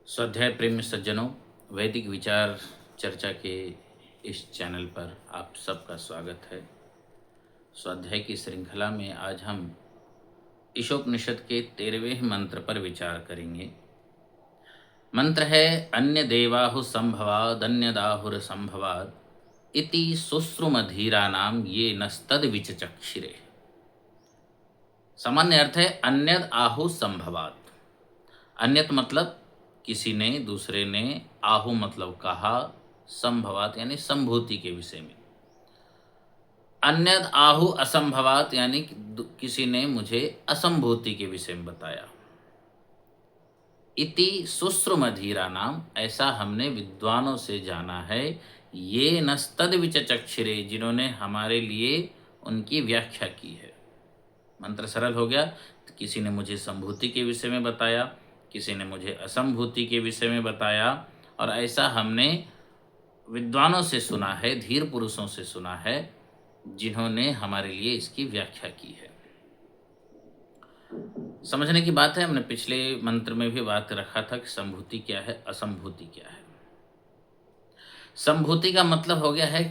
स्वाध्याय प्रेमी सज्जनों, वैदिक विचार चर्चा के इस चैनल पर आप सबका स्वागत है। स्वाध्याय की श्रृंखला में आज हम ईशोपनिषद के 13वें मंत्र पर विचार करेंगे। मंत्र है अन्य देवाहु संभवाद अन्यदाहुर संभवाद इति शुश्रुमधीरानाम ये नस्तद विचचक्षिरे। सामान्य अर्थ है अन्यद आहु संभवात। अन्यत मतलब किसी ने, दूसरे ने, आहु मतलब कहा, संभवात यानी संभूति के विषय में। अन्यद आहु असंभवात यानी किसी ने मुझे असंभूति के विषय में बताया। इति शुश्रुमधीरा नाम, ऐसा हमने विद्वानों से जाना है। ये नस्तद विचचक्षिरे, जिन्होंने हमारे लिए उनकी व्याख्या की है। मंत्र सरल हो गया। तो किसी ने मुझे संभूति के विषय में बताया, किसी ने मुझे असंभूति के विषय में बताया, और ऐसा हमने विद्वानों से सुना है, धीर पुरुषों से सुना है, जिन्होंने हमारे लिए इसकी व्याख्या की है। समझने की बात है। हमने पिछले मंत्र में भी बात रखा था कि संभूति क्या है, असंभूति क्या है। संभूति का मतलब हो गया है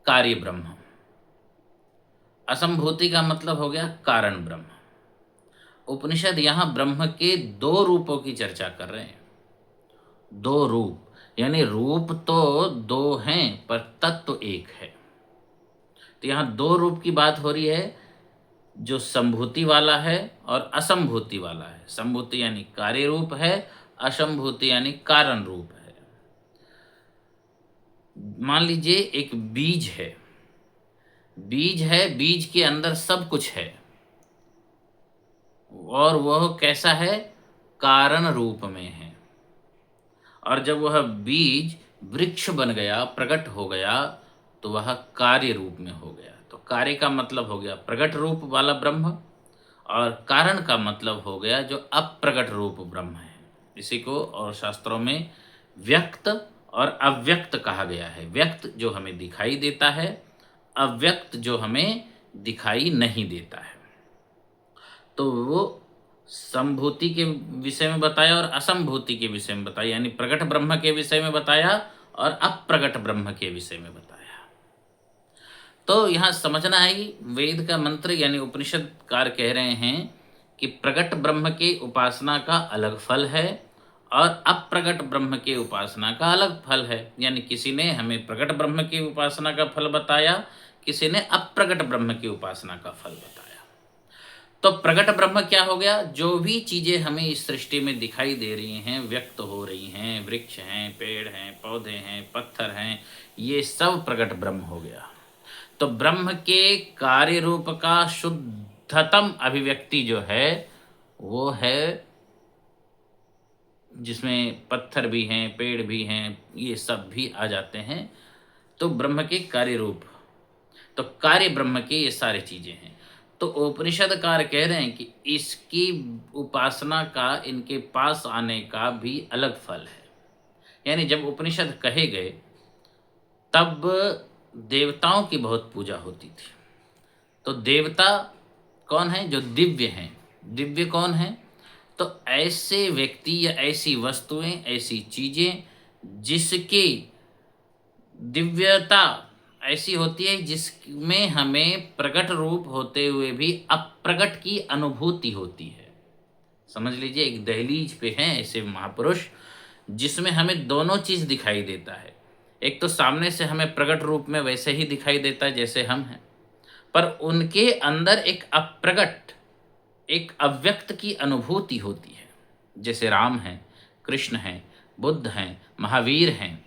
कार्य ब्रह्म, असंभूति का मतलब हो गया कारण ब्रह्म। उपनिषद यहाँ ब्रह्म के दो रूपों की चर्चा कर रहे हैं। दो रूप यानी रूप तो दो हैं पर तत्व एक है। तो यहाँ दो रूप की बात हो रही है, जो संभूति वाला है और असंभूति वाला है। संभूति यानी कार्य रूप है, असंभूति यानी कारण रूप है। मान लीजिए एक बीज है, बीज के अंदर सब कुछ है, और वह कैसा है, कारण रूप में है। और जब वह बीज वृक्ष बन गया, प्रकट हो गया, तो वह कार्य रूप में हो गया। तो कार्य का मतलब हो गया प्रकट रूप वाला ब्रह्म, और कारण का मतलब हो गया जो अप्रकट रूप ब्रह्म है। इसी को और शास्त्रों में व्यक्त और अव्यक्त कहा गया है। व्यक्त जो हमें दिखाई देता है, अव्यक्त जो हमें दिखाई नहीं देता है। तो वो संभूति के विषय में बताया और असंभूति के विषय में बताया, यानी प्रकट ब्रह्म के विषय में बताया और अप्रकट ब्रह्म के विषय में बताया। तो यहाँ समझना है वेद का मंत्र यानी उपनिषदकार कह रहे हैं कि प्रकट ब्रह्म के उपासना का अलग फल है और अप्रकट ब्रह्म के उपासना का अलग फल है। यानी किसी ने हमें प्रकट ब्रह्म की उपासना का फल बताया, किसी ने अप्रकट ब्रह्म की उपासना का फल बताया। तो प्रकट ब्रह्म क्या हो गया, जो भी चीज़ें हमें इस सृष्टि में दिखाई दे रही हैं, व्यक्त हो रही हैं, वृक्ष हैं, पेड़ हैं, पौधे हैं, पत्थर हैं, ये सब प्रकट ब्रह्म हो गया। तो ब्रह्म के कार्य रूप का शुद्धतम अभिव्यक्ति जो है वो है जिसमें पत्थर भी हैं, पेड़ भी हैं, ये सब भी आ जाते हैं। तो ब्रह्म के कार्य रूप, तो कार्य ब्रह्म के ये सारी चीज़ें हैं। तो उपनिषदकार कह रहे हैं कि इसकी उपासना का, इनके पास आने का भी अलग फल है। यानी जब उपनिषद कहे गए तब देवताओं की बहुत पूजा होती थी। तो देवता कौन है, जो दिव्य हैं। दिव्य कौन है, तो ऐसे व्यक्ति या ऐसी वस्तुएं, ऐसी चीज़ें जिसकी दिव्यता ऐसी होती है जिसमें हमें प्रकट रूप होते हुए भी अप्रकट की अनुभूति होती है। समझ लीजिए एक दहलीज पे हैं ऐसे महापुरुष जिसमें हमें दोनों चीज़ दिखाई देता है। एक तो सामने से हमें प्रकट रूप में वैसे ही दिखाई देता है जैसे हम हैं, पर उनके अंदर एक अप्रकट, एक अव्यक्त की अनुभूति होती है। जैसे राम हैं, कृष्ण हैं, बुद्ध हैं, महावीर हैं,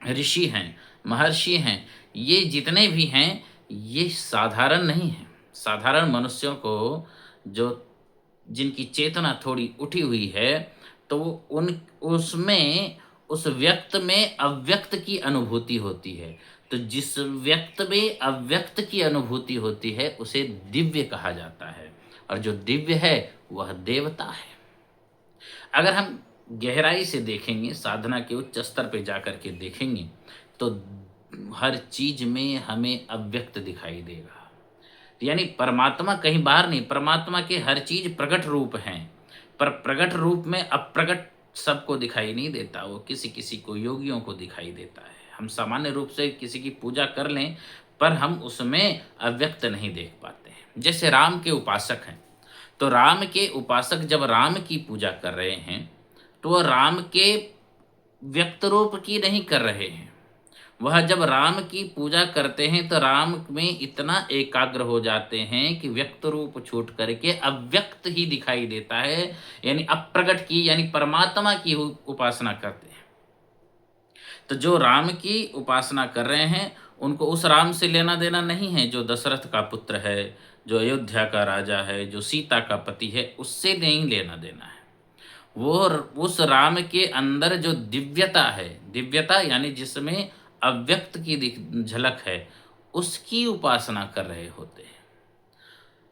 ऋषि हैं, महर्षि हैं, ये जितने भी हैं ये साधारण नहीं हैं। साधारण मनुष्यों को जो जिनकी चेतना थोड़ी उठी हुई है, तो उन उसमें उस व्यक्त में अव्यक्त की अनुभूति होती है। तो जिस व्यक्त में अव्यक्त की अनुभूति होती है उसे दिव्य कहा जाता है, और जो दिव्य है वह देवता है। अगर हम गहराई से देखेंगे, साधना के उच्च स्तर पे जाकर के देखेंगे, तो हर चीज में हमें अव्यक्त दिखाई देगा। यानी परमात्मा कहीं बाहर नहीं, परमात्मा के हर चीज प्रकट रूप हैं, पर प्रकट रूप में अप्रकट सबको दिखाई नहीं देता, वो किसी किसी को, योगियों को दिखाई देता है। हम सामान्य रूप से किसी की पूजा कर लें, पर हम उसमें अव्यक्त नहीं देख पाते हैं। जैसे राम के उपासक हैं, तो राम के उपासक जब राम की पूजा कर रहे हैं, तो वह राम के व्यक्त रूप की नहीं कर रहे हैं। वह जब राम की पूजा करते हैं तो राम में इतना एकाग्र हो जाते हैं कि व्यक्त रूप छूट करके अव्यक्त ही दिखाई देता है, यानी अप्रगट की, यानी परमात्मा की उपासना करते हैं। तो जो राम की उपासना कर रहे हैं, उनको उस राम से लेना देना नहीं है जो दशरथ का पुत्र है, जो अयोध्या का राजा है, जो सीता का पति है, उससे नहीं लेना देना है। वो उस राम के अंदर जो दिव्यता है, दिव्यता यानी जिसमें अव्यक्त की झलक है, उसकी उपासना कर रहे होते हैं।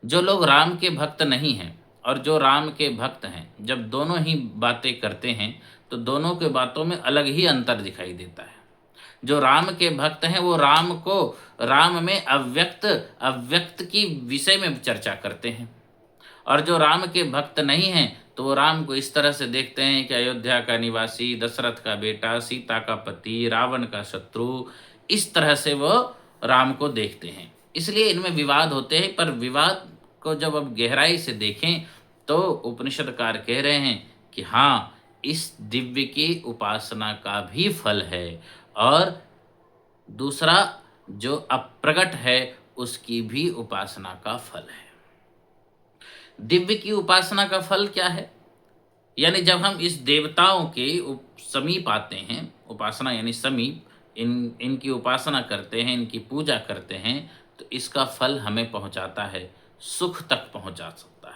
जो लोग राम के भक्त नहीं हैं और जो राम के भक्त हैं, जब दोनों ही बातें करते हैं तो दोनों के बातों में अलग ही अंतर दिखाई देता है। जो राम के भक्त हैं वो राम में अव्यक्त अव्यक्त की विषय में चर्चा करते हैं, और जो राम के भक्त नहीं हैं तो वो राम को इस तरह से देखते हैं कि अयोध्या का निवासी, दशरथ का बेटा, सीता का पति, रावण का शत्रु, इस तरह से वो राम को देखते हैं। इसलिए इनमें विवाद होते हैं, पर विवाद को जब अब गहराई से देखें तो उपनिषदकार कह रहे हैं कि हाँ, इस दिव्य की उपासना का भी फल है, और दूसरा जो अप्रगट है उसकी भी उपासना का फल है। दिव्य की उपासना का फल क्या है? यानी जब हम इस देवताओं के समीप आते हैं, उपासना यानी समीप, इनकी उपासना करते हैं, इनकी पूजा करते हैं, तो इसका फल हमें पहुंचाता है, सुख तक पहुंचा सकता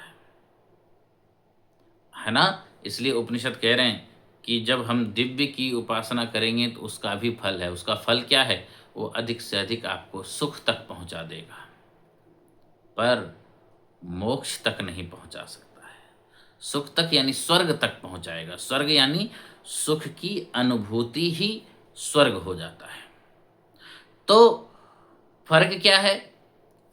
है ना? इसलिए उपनिषद कह रहे हैं कि जब हम दिव्य की उपासना करेंगे तो उसका भी फल है। उसका फल क्या है? वो अधिक से अधिक आपको सुख तक पहुंचा देगा, पर मोक्ष तक नहीं पहुंचा सकता है। सुख तक यानी स्वर्ग तक पहुंचाएगा। स्वर्ग यानी सुख की अनुभूति ही स्वर्ग हो जाता है। तो फर्क क्या है?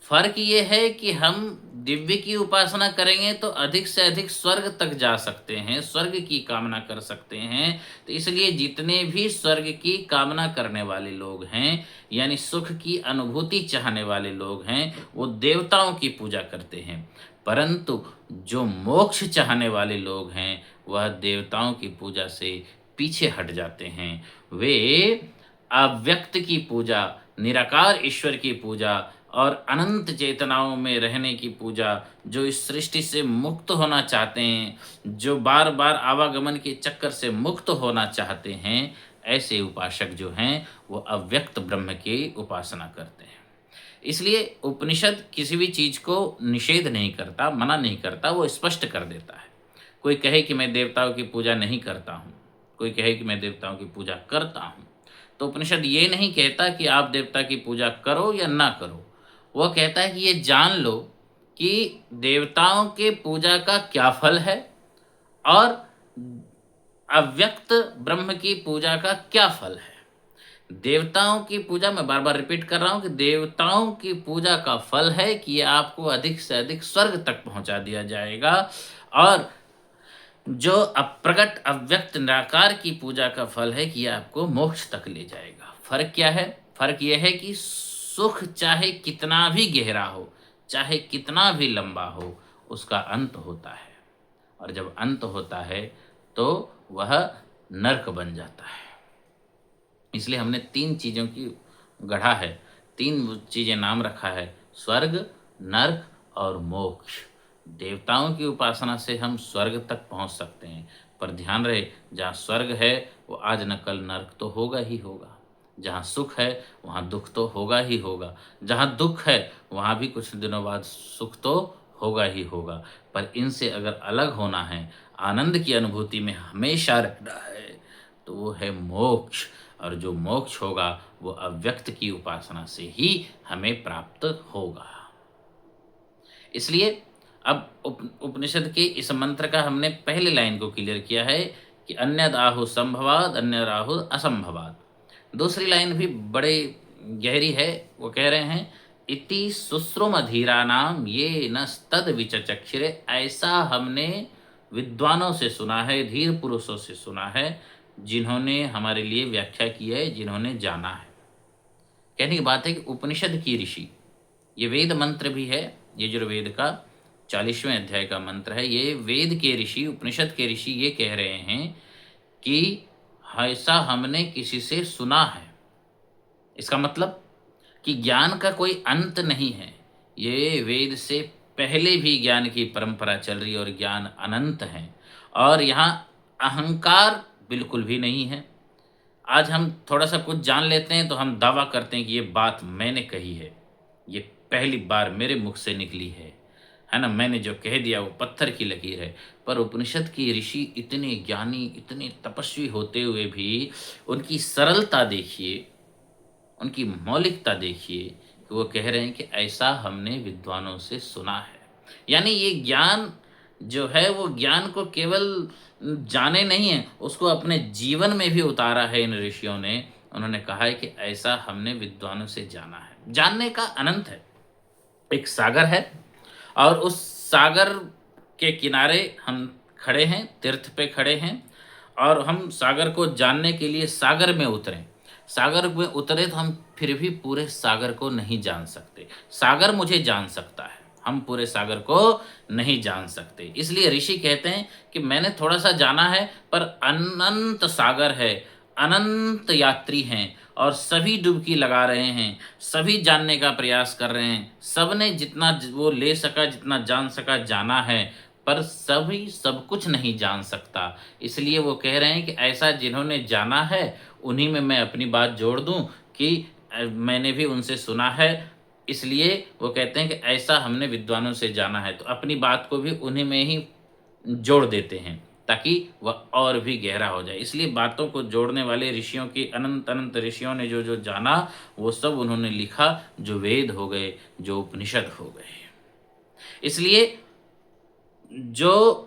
फर्क ये है कि हम दिव्य की उपासना करेंगे तो अधिक से अधिक स्वर्ग तक जा सकते हैं, स्वर्ग की कामना कर सकते हैं। तो इसलिए जितने भी स्वर्ग की कामना करने वाले लोग हैं, यानी सुख की अनुभूति चाहने वाले लोग हैं, वो देवताओं की पूजा करते हैं। परंतु जो मोक्ष चाहने वाले लोग हैं, वह देवताओं की पूजा से पीछे हट जाते हैं। वे अव्यक्त की पूजा, निराकार ईश्वर की पूजा और अनंत चेतनाओं में रहने की पूजा, जो इस सृष्टि से मुक्त होना चाहते हैं, जो बार बार आवागमन के चक्कर से मुक्त होना चाहते हैं, ऐसे उपासक जो हैं वो अव्यक्त ब्रह्म की उपासना करते हैं। इसलिए उपनिषद किसी भी चीज़ को निषेध नहीं करता, मना नहीं करता, वो स्पष्ट कर देता है। कोई कहे कि मैं देवताओं की पूजा नहीं करता हूँ, कोई कहे कि मैं देवताओं की पूजा करता हूँ, तो उपनिषद ये नहीं कहता कि आप देवता की पूजा करो या ना करो। वह कहता है कि ये जान लो कि देवताओं के पूजा का क्या फल है और अव्यक्त ब्रह्म की पूजा का क्या फल है। देवताओं की पूजा, मैं बार बार रिपीट कर रहा हूं कि देवताओं की पूजा का फल है कि ये आपको अधिक से अधिक स्वर्ग तक पहुंचा दिया जाएगा, और जो अप्रगट अव्यक्त निराकार की पूजा का फल है कि यह आपको मोक्ष तक ले जाएगा। फर्क क्या है? फर्क यह है कि सुख चाहे कितना भी गहरा हो, चाहे कितना भी लंबा हो, उसका अंत होता है, और जब अंत होता है तो वह नरक बन जाता है। इसलिए हमने 3 चीज़ों की गढ़ा है, 3 चीज़ें नाम रखा है, स्वर्ग, नरक और मोक्ष। देवताओं की उपासना से हम स्वर्ग तक पहुंच सकते हैं, पर ध्यान रहे, जहाँ स्वर्ग है वो आज न कल नरक तो होगा ही होगा। जहाँ सुख है वहाँ दुख तो होगा ही होगा। जहाँ दुख है वहाँ भी कुछ दिनों बाद सुख तो होगा ही होगा। पर इनसे अगर अलग होना है, आनंद की अनुभूति में हमेशा रहना है, तो वो है मोक्ष। और जो मोक्ष होगा वो अव्यक्त की उपासना से ही हमें प्राप्त होगा। इसलिए अब उपनिषद के इस मंत्र का हमने पहले लाइन को क्लियर किया है कि अन्यद आहु संभवाद, अन्य राहु असंभवाद। दूसरी लाइन भी बड़े गहरी है। वो कह रहे हैं इति शुश्रुम अधीरा नाम ये नस्तद विचचक्षरे, ऐसा हमने विद्वानों से सुना है, धीर पुरुषों से सुना है, जिन्होंने हमारे लिए व्याख्या की है, जिन्होंने जाना है। कहने की बात है कि उपनिषद की ऋषि, ये वेद मंत्र भी है, यजुर्वेद का 40वें अध्याय का मंत्र है। ये वेद के ऋषि, उपनिषद के ऋषि ये कह रहे हैं कि ऐसा हमने किसी से सुना है। इसका मतलब कि ज्ञान का कोई अंत नहीं है। ये वेद से पहले भी ज्ञान की परंपरा चल रही है और ज्ञान अनंत है, और यहाँ अहंकार बिल्कुल भी नहीं है। आज हम थोड़ा-सा कुछ जान लेते हैं तो हम दावा करते हैं कि ये बात मैंने कही है, ये पहली बार मेरे मुख से निकली है ना? मैंने जो कह दिया वो पत्थर की लकीर है। पर उपनिषद के ऋषि इतने ज्ञानी, इतने तपस्वी होते हुए भी उनकी सरलता देखिए, उनकी मौलिकता देखिए कि वो कह रहे हैं कि ऐसा हमने विद्वानों से सुना है। यानी ये ज्ञान जो है वो ज्ञान को केवल जाने नहीं है, उसको अपने जीवन में भी उतारा है इन ऋषियों ने। उन्होंने कहा है कि ऐसा हमने विद्वानों से जाना है। जानने का अनंत है। एक सागर है और उस सागर के किनारे हम खड़े हैं, तीर्थ पे खड़े हैं, और हम सागर को जानने के लिए सागर में उतरे। सागर में उतरे तो हम फिर भी पूरे सागर को नहीं जान सकते। सागर मुझे जान सकता है, हम पूरे सागर को नहीं जान सकते। इसलिए ऋषि कहते हैं कि मैंने थोड़ा-सा जाना है, पर अनंत सागर है, अनंत यात्री हैं और सभी डुबकी लगा रहे हैं, सभी जानने का प्रयास कर रहे हैं। सबने जितना वो ले सका, जितना जान सका जाना है, पर सभी सब कुछ नहीं जान सकता। इसलिए वो कह रहे हैं कि ऐसा जिन्होंने जाना है, उन्हीं में मैं अपनी बात जोड़ दूँ कि मैंने भी उनसे सुना है। इसलिए वो कहते हैं कि ऐसा हमने विद्वानों से जाना है, तो अपनी बात को भी उन्हीं में ही जोड़ देते हैं, ताकि वह और भी गहरा हो जाए। इसलिए बातों को जोड़ने वाले ऋषियों की, अनंत-अनंत ऋषियों ने जो-जो जाना, वो सब उन्होंने लिखा, जो वेद हो गए, जो उपनिषद हो गए। इसलिए जो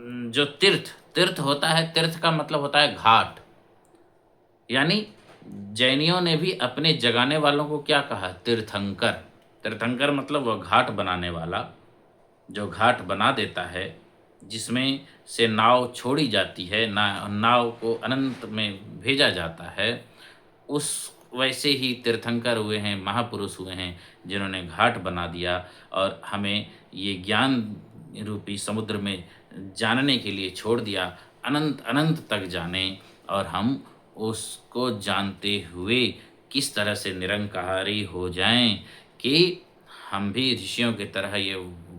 जो तीर्थ तीर्थ होता है, तीर्थ का मतलब होता है घाट। यानी जैनियों ने भी अपने जगाने वालों को क्या कहा? तीर्थंकर। तीर्थंकर मतलब वह घाट बनाने वाला, जो घाट बना देता है, जिसमें से नाव छोड़ी जाती है, नाव को अनंत में भेजा जाता है। उस वैसे ही तीर्थंकर हुए हैं, महापुरुष हुए हैं, जिन्होंने घाट बना दिया और हमें ये ज्ञान रूपी समुद्र में जानने के लिए छोड़ दिया। अनंत अनंत तक जानें और हम उसको जानते हुए किस तरह से निरंकारी हो जाएँ कि हम भी ऋषियों की तरह ये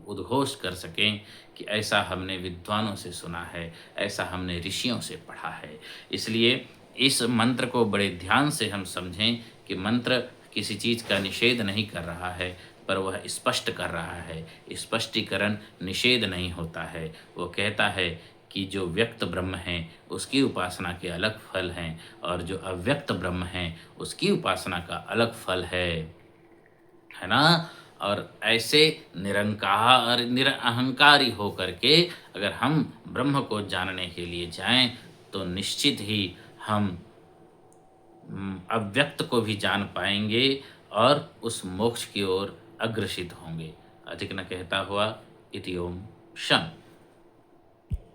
उद्घोष कर सकें कि ऐसा हमने विद्वानों से सुना है, ऐसा हमने ऋषियों से पढ़ा है। इसलिए इस मंत्र को बड़े ध्यान से हम समझें कि मंत्र किसी चीज़ का निषेध नहीं कर रहा है, पर वह स्पष्ट कर रहा है। स्पष्टीकरण निषेध नहीं होता है। वो कहता है कि जो व्यक्त ब्रह्म है, उसकी उपासना के अलग फल हैं, और जो अव्यक्त ब्रह्म है, उसकी उपासना का अलग फल है ना? और ऐसे निरंकार निरअहंकारी होकर के अगर हम ब्रह्म को जानने के लिए जाएँ, तो निश्चित ही हम अव्यक्त को भी जान पाएँगे और उस मोक्ष की ओर अग्रसित होंगे। अधिक न कहता हुआ, इति ओम शम।